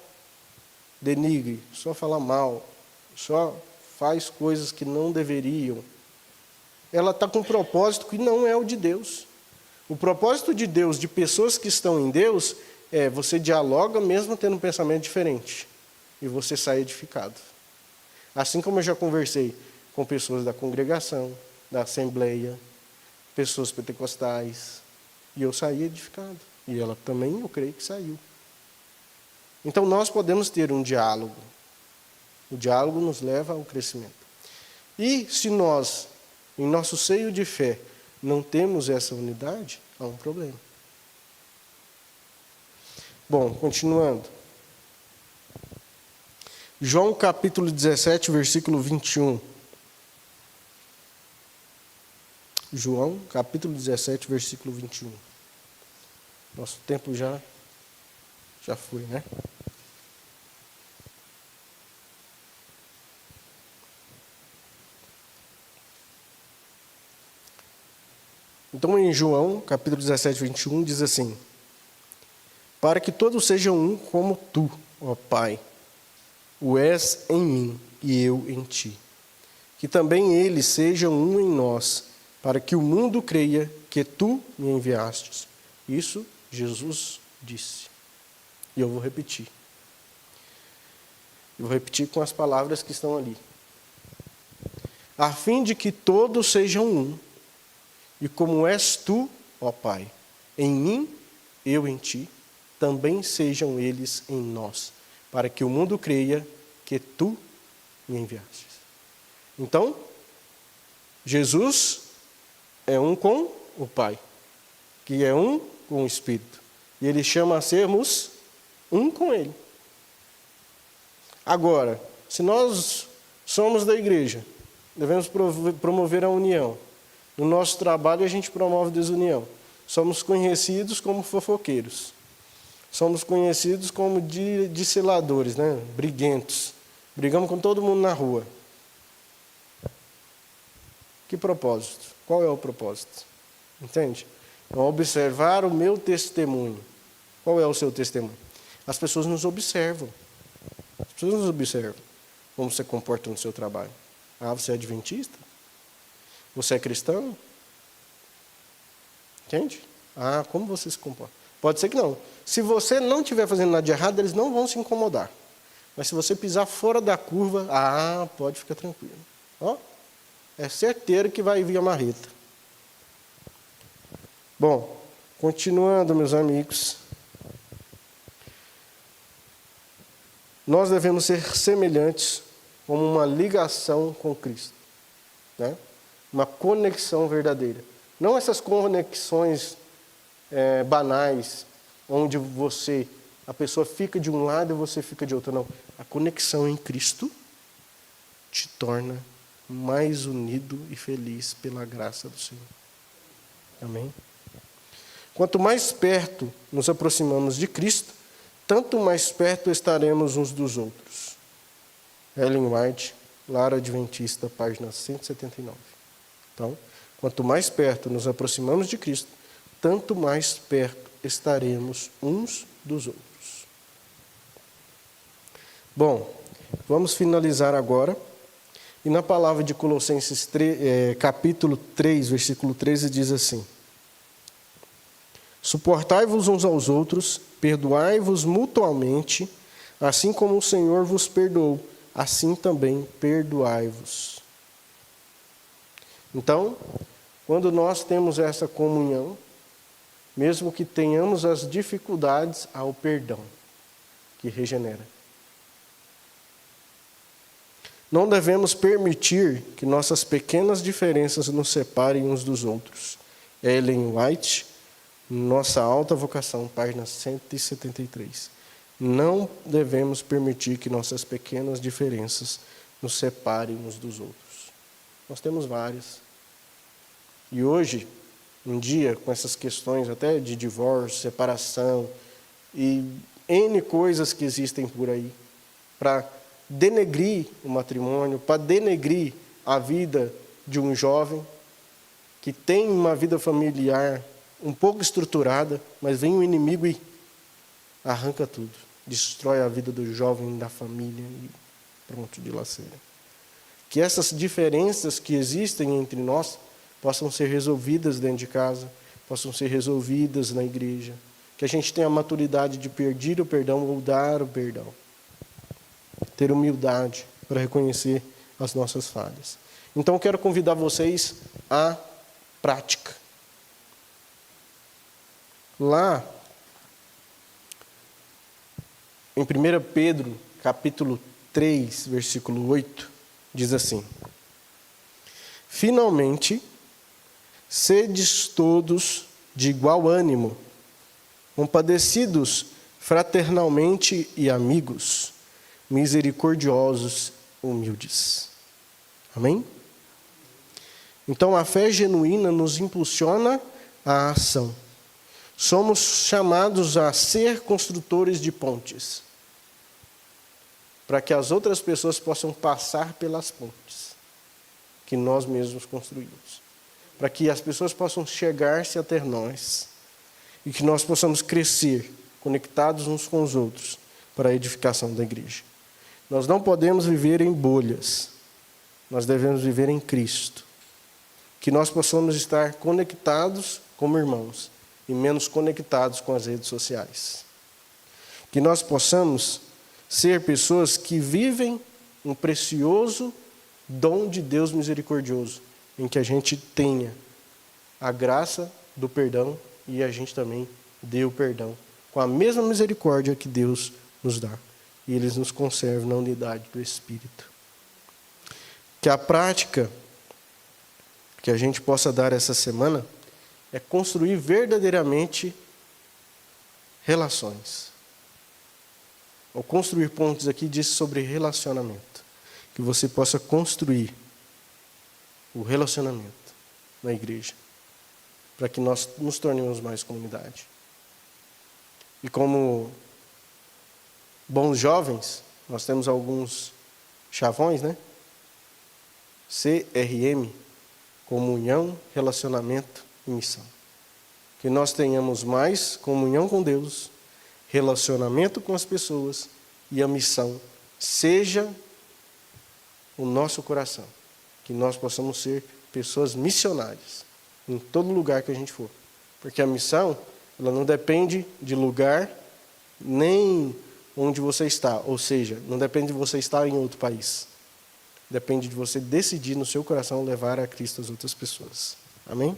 [SPEAKER 4] denigre, só fala mal, só faz coisas que não deveriam, ela está com um propósito que não é o de Deus. O propósito de Deus, de pessoas que estão em Deus, é você dialoga mesmo tendo um pensamento diferente. E você sai edificado. Assim como eu já conversei com pessoas da congregação, da assembleia, pessoas pentecostais, e eu saí edificado. E ela também, eu creio que saiu. Então nós podemos ter um diálogo. O diálogo nos leva ao crescimento. E se nós, em nosso seio de fé, não temos essa unidade, há um problema. Bom, continuando. João capítulo 17, versículo 21. João, capítulo 17, versículo 21. Nosso tempo já foi, né? Então, em João, capítulo 17, 21, diz assim: para que todos sejam um como tu, ó Pai, o és em mim e eu em ti. Que também eles sejam um em nós, para que o mundo creia que tu me enviastes. Isso Jesus disse. E eu vou repetir. Eu vou repetir com as palavras que estão ali. A fim de que todos sejam um, e como és tu, ó Pai, em mim, eu em ti, também sejam eles em nós, para que o mundo creia que tu me enviastes. Então, Jesus é um com o Pai, que é um com o Espírito. E Ele chama a sermos um com Ele. Agora, se nós somos da igreja, devemos promover a união. No nosso trabalho, a gente promove desunião. Somos conhecidos como fofoqueiros. Somos conhecidos como disseladores, né? Briguentos. Brigamos com todo mundo na rua. Que propósito? Qual é o propósito? Entende? É observar o meu testemunho. Qual é o seu testemunho? As pessoas nos observam. As pessoas nos observam. Como você comporta no seu trabalho. Ah, você é adventista? Você é cristão? Entende? Ah, como você se comporta? Pode ser que não. Se você não estiver fazendo nada de errado, eles não vão se incomodar. Mas se você pisar fora da curva, pode ficar tranquilo. Ó, é certeiro que vai vir a marreta. Bom, continuando, meus amigos. Nós devemos ser semelhantes como uma ligação com Cristo. Né? Uma conexão verdadeira. Não essas conexões banais, onde a pessoa fica de um lado e você fica de outro. Não. A conexão em Cristo te torna mais unido e feliz pela graça do Senhor. Amém? Quanto mais perto nos aproximamos de Cristo, tanto mais perto estaremos uns dos outros. Ellen White, Lar Adventista, página 179. Então, quanto mais perto nos aproximamos de Cristo, tanto mais perto estaremos uns dos outros. Bom, vamos finalizar agora. E na palavra de Colossenses capítulo 3, versículo 13, diz assim: suportai-vos uns aos outros, perdoai-vos mutuamente, assim como o Senhor vos perdoou, assim também perdoai-vos. Então, quando nós temos essa comunhão, mesmo que tenhamos as dificuldades, há o perdão que regenera. Não devemos permitir que nossas pequenas diferenças nos separem uns dos outros. Ellen White, Nossa Alta Vocação, página 173. Não devemos permitir que nossas pequenas diferenças nos separem uns dos outros. Nós temos várias. E hoje, um dia, com essas questões até de divórcio, separação e N coisas que existem por aí, para denegrir o matrimônio, para denegrir a vida de um jovem que tem uma vida familiar um pouco estruturada, mas vem um inimigo e arranca tudo, destrói a vida do jovem, da família e pronto, dilaceira. Que essas diferenças que existem entre nós possam ser resolvidas dentro de casa, possam ser resolvidas na igreja, que a gente tenha a maturidade de pedir o perdão ou dar o perdão. Ter humildade para reconhecer as nossas falhas. Então, eu quero convidar vocês à prática. Lá, em 1 Pedro, capítulo 3, versículo 8, diz assim: finalmente, sedes todos de igual ânimo, compadecidos fraternalmente e amigos, misericordiosos, humildes. Amém? Então, a fé genuína nos impulsiona à ação. Somos chamados a ser construtores de pontes, para que as outras pessoas possam passar pelas pontes que nós mesmos construímos, para que as pessoas possam chegar-se até nós e que nós possamos crescer conectados uns com os outros para a edificação da igreja. Nós não podemos viver em bolhas, nós devemos viver em Cristo. Que nós possamos estar conectados como irmãos e menos conectados com as redes sociais. Que nós possamos ser pessoas que vivem um precioso dom de Deus misericordioso, em que a gente tenha a graça do perdão e a gente também dê o perdão, com a mesma misericórdia que Deus nos dá. E Ele nos conserve na unidade do Espírito. Que a prática que a gente possa dar essa semana é construir verdadeiramente relações. Ao construir pontos aqui, diz sobre relacionamento. Que você possa construir o relacionamento na igreja, para que nós nos tornemos mais comunidade. E como bons jovens, nós temos alguns chavões, né? CRM, comunhão, relacionamento e missão. Que nós tenhamos mais comunhão com Deus, relacionamento com as pessoas e a missão seja o nosso coração. Que nós possamos ser pessoas missionárias em todo lugar que a gente for. Porque a missão, ela não depende de lugar nem onde você está. Ou seja, não depende de você estar em outro país. Depende de você decidir no seu coração levar a Cristo as outras pessoas. Amém?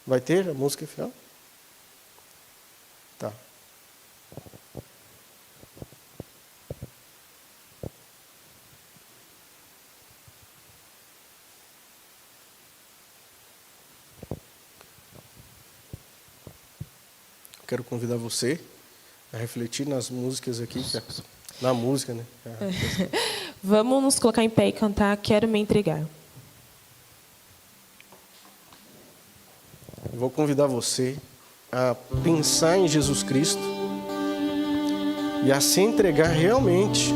[SPEAKER 4] Vai ter a música final? Tá. Quero convidar você a refletir nas músicas aqui, na música, né?
[SPEAKER 3] Vamos nos colocar em pé e cantar Quero Me Entregar.
[SPEAKER 4] Eu vou convidar você a pensar em Jesus Cristo e a se entregar realmente,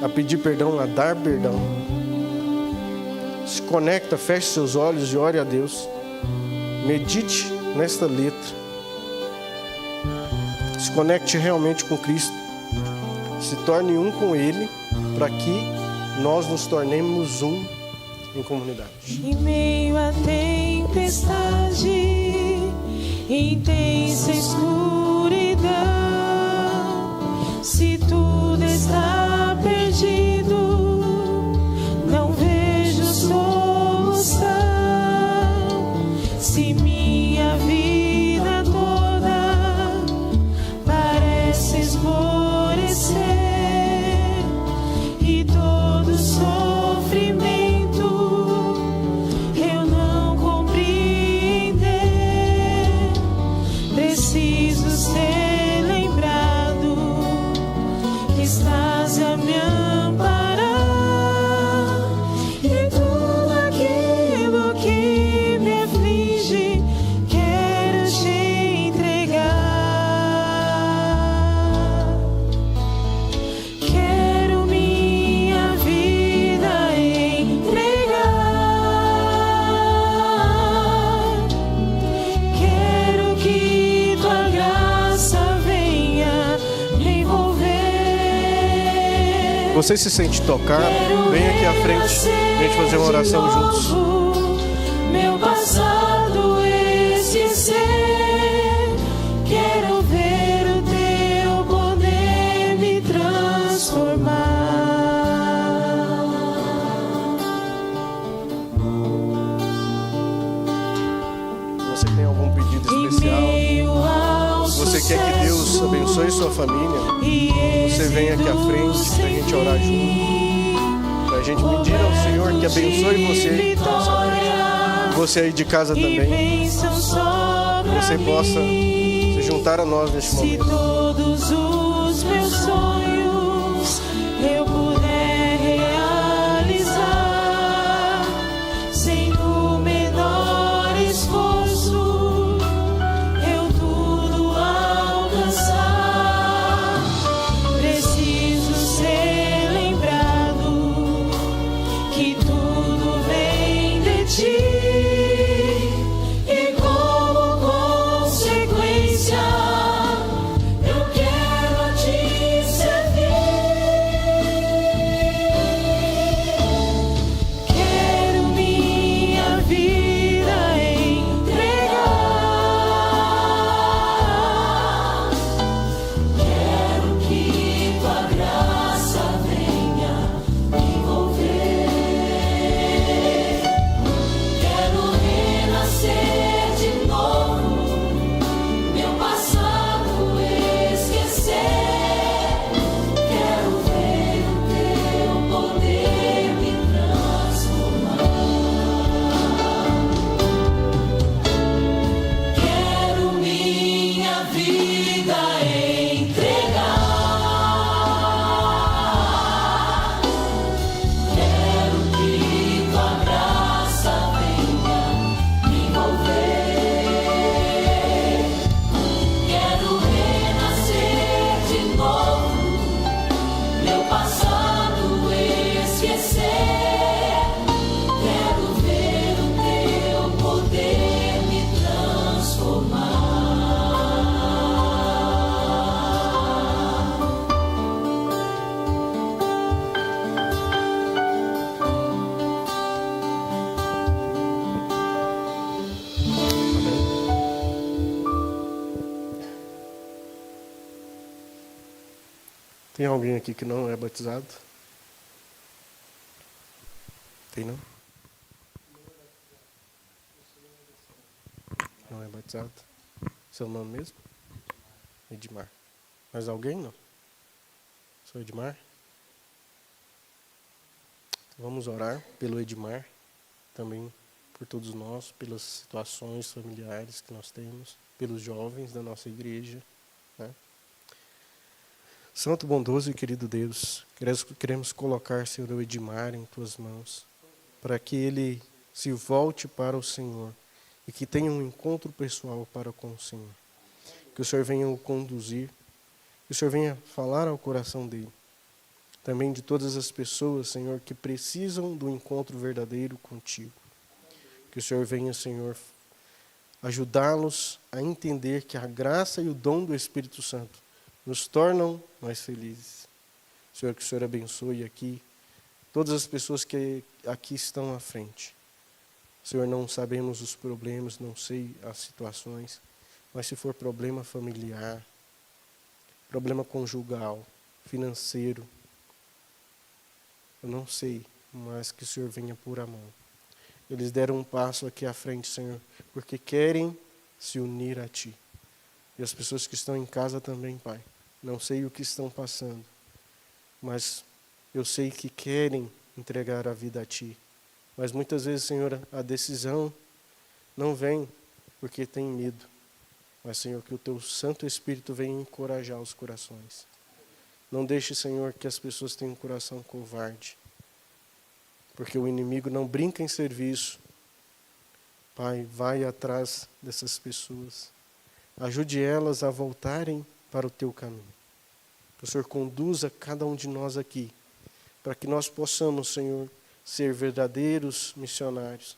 [SPEAKER 4] a pedir perdão, a dar perdão. Se conecta, feche seus olhos e ore a Deus. Medite nesta letra. Se conecte realmente com Cristo. Se torne um com Ele, para que nós nos tornemos um em comunidade.
[SPEAKER 3] Em meio à tempestade, intensa escuridão, se tudo está perdido, não vejo solução. Se minha vida toda parece esmorecer e todo sofrimento eu não compreender, preciso ser lembrado que estás a me amparar e tudo aquilo que me aflige quero te entregar. Quero minha vida entregar. Quero que tua graça venha me envolver.
[SPEAKER 4] Você se sente tocado? Vem aqui à frente, a gente fazer uma oração juntos.
[SPEAKER 3] Meu passado esquecer, quero ver o teu poder me transformar.
[SPEAKER 4] Você tem algum pedido
[SPEAKER 3] Em
[SPEAKER 4] especial?
[SPEAKER 3] meio ao
[SPEAKER 4] Você quer que Deus
[SPEAKER 3] sucesso,
[SPEAKER 4] abençoe sua família?
[SPEAKER 3] e
[SPEAKER 4] Você vem aqui à frente para a gente orar junto. Para a gente pedir ao Senhor que abençoe você. Você aí de casa também. Que você possa se juntar a nós neste
[SPEAKER 3] Se
[SPEAKER 4] momento.
[SPEAKER 3] todos os meus sonhos eu puder realizar,
[SPEAKER 4] Tem alguém aqui que não é batizado? Tem não? Não é batizado? Seu nome mesmo? Edmar. Mais alguém não? Sou Edmar? Vamos orar pelo Edmar, também por todos nós, pelas situações familiares que nós temos, pelos jovens da nossa igreja, né? Santo, bondoso e querido Deus, queremos colocar, Senhor, o Edmar em Tuas mãos, para que ele se volte para o Senhor e que tenha um encontro pessoal para com o Senhor. Que o Senhor venha o conduzir, que o Senhor venha falar ao coração dele. Também de todas as pessoas, Senhor, que precisam do encontro verdadeiro contigo. Que o Senhor venha, Senhor, ajudá-los a entender que a graça e o dom do Espírito Santo nos tornam mais felizes. Senhor, que o Senhor abençoe aqui todas as pessoas que aqui estão à frente. Senhor, não sabemos os problemas, não sei as situações, mas se for problema familiar, problema conjugal, financeiro, eu não sei, mas que o Senhor venha pôr a mão. Eles deram um passo aqui à frente, Senhor, porque querem se unir a Ti. E as pessoas que estão em casa também, Pai. Não sei o que estão passando, mas eu sei que querem entregar a vida a Ti. Mas muitas vezes, Senhor, a decisão não vem porque tem medo. Mas, Senhor, que o Teu Santo Espírito venha encorajar os corações. Não deixe, Senhor, que as pessoas tenham um coração covarde. Porque o inimigo não brinca em serviço. Pai, vai atrás dessas pessoas. Ajude elas a voltarem para o Teu caminho. Que o Senhor conduza cada um de nós aqui, para que nós possamos, Senhor, ser verdadeiros missionários.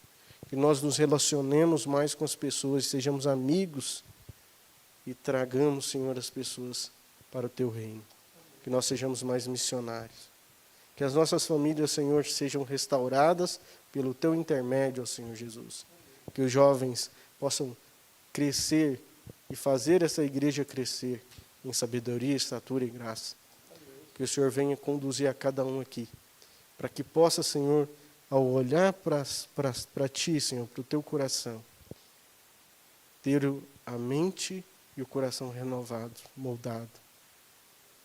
[SPEAKER 4] Que nós nos relacionemos mais com as pessoas, sejamos amigos e tragamos, Senhor, as pessoas para o Teu reino. Que nós sejamos mais missionários. Que as nossas famílias, Senhor, sejam restauradas pelo Teu intermédio, ó Senhor Jesus. Que os jovens possam crescer e fazer essa igreja crescer em sabedoria, estatura e graça. Que o Senhor venha conduzir a cada um aqui, para que possa, Senhor, ao olhar para Ti, Senhor, para o Teu coração, ter a mente e o coração renovado, moldado,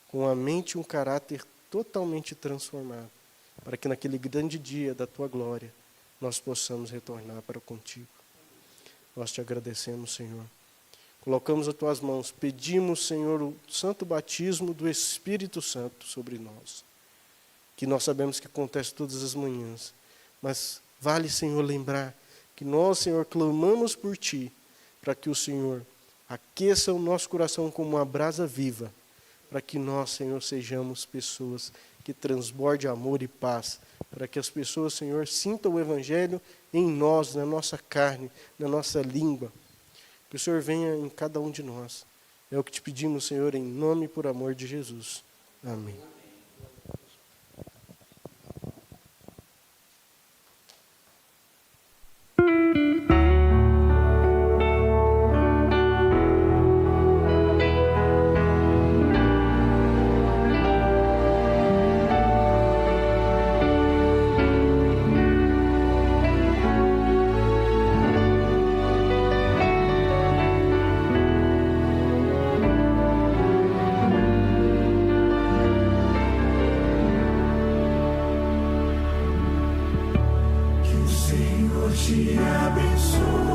[SPEAKER 4] com a mente e um caráter totalmente transformado, para que naquele grande dia da Tua glória, nós possamos retornar para contigo. Nós Te agradecemos, Senhor. Colocamos as Tuas mãos, pedimos, Senhor, o santo batismo do Espírito Santo sobre nós, que nós sabemos que acontece todas as manhãs, mas vale, Senhor, lembrar que nós, Senhor, clamamos por Ti, para que o Senhor aqueça o nosso coração como uma brasa viva, para que nós, Senhor, sejamos pessoas que transbordem amor e paz, para que as pessoas, Senhor, sintam o Evangelho em nós, na nossa carne, na nossa língua. Que o Senhor venha em cada um de nós. É o que Te pedimos, Senhor, em nome e por amor de Jesus. Amém.
[SPEAKER 2] Que o Senhor te abençoe.